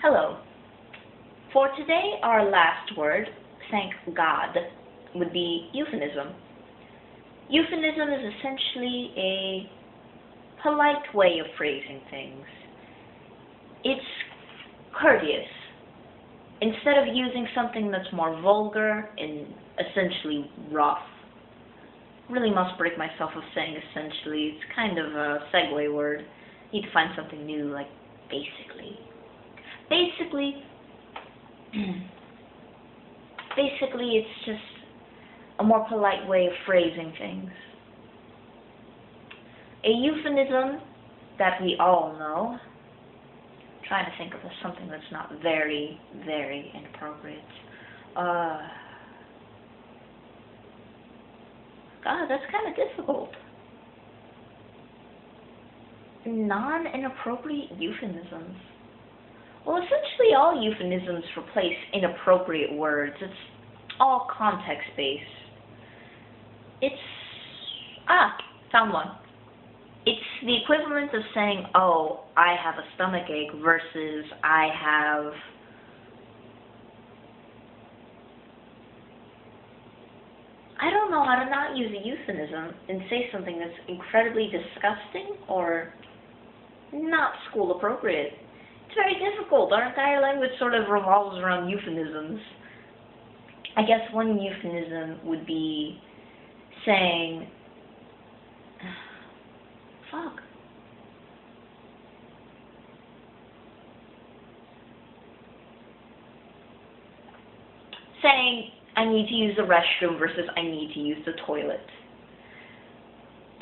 Hello. For today, our last word, thank God, would be euphemism. Euphemism is essentially a polite way of phrasing things. It's courteous. Instead of using something that's more vulgar and essentially rough, really must break myself of saying essentially. It's kind of a segue word. Need to find something new, like basically. Basically, it's just a more polite way of phrasing things. A euphemism that we all know. Trying to think of something that's not very, very inappropriate. God, that's kind of difficult. Non-inappropriate euphemisms. Well, essentially all euphemisms replace inappropriate words. It's all context-based. Found one. It's the equivalent of saying, oh, I have a stomachache versus I don't know how to not use a euphemism and say something that's incredibly disgusting or not school appropriate. It's very difficult. Our entire language sort of revolves around euphemisms. I guess one euphemism would be saying, saying I need to use the restroom versus I need to use the toilet.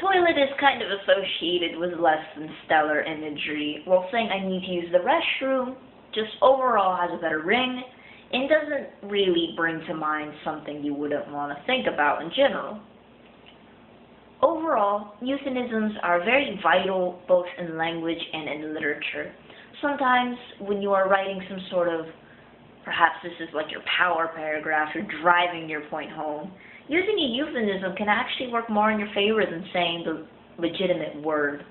Toilet is kind of associated with less than stellar imagery, while saying I need to use the restroom just overall has a better ring and doesn't really bring to mind something you wouldn't want to think about in general. Overall, euphemisms are very vital both in language and in literature. Sometimes when you are writing some sort of, perhaps this is like your power paragraph, you're driving your point home, using a euphemism can actually work more in your favor than saying the legitimate word.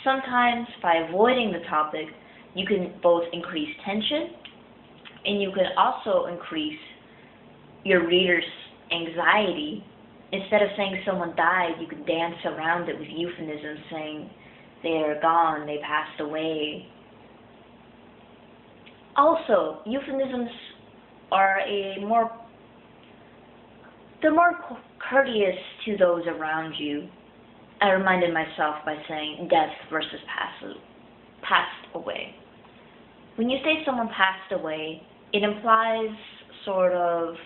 Sometimes by avoiding the topic, you can both increase tension and you can also increase your reader's anxiety. Instead of saying someone died, you can dance around it with euphemisms saying they're gone, they passed away. Also, euphemisms are they're more courteous to those around you. I reminded myself by saying death versus passed away. When you say someone passed away, it implies sort of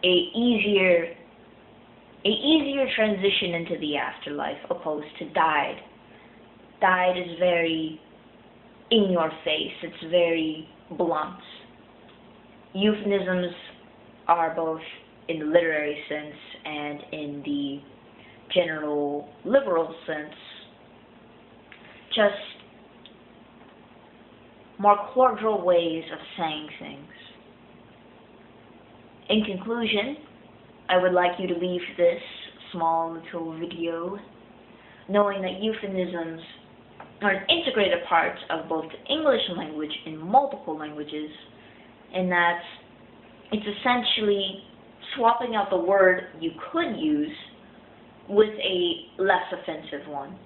a easier transition into the afterlife opposed to died. Died is very in your face. It's very blunt. Euphemisms are both in the literary sense and in the general liberal sense just more cordial ways of saying things. In conclusion, I would like you to leave this small little video knowing that euphemisms are an integrated part of both the English language and multiple languages, and that it's essentially swapping out the word you could use with a less offensive one.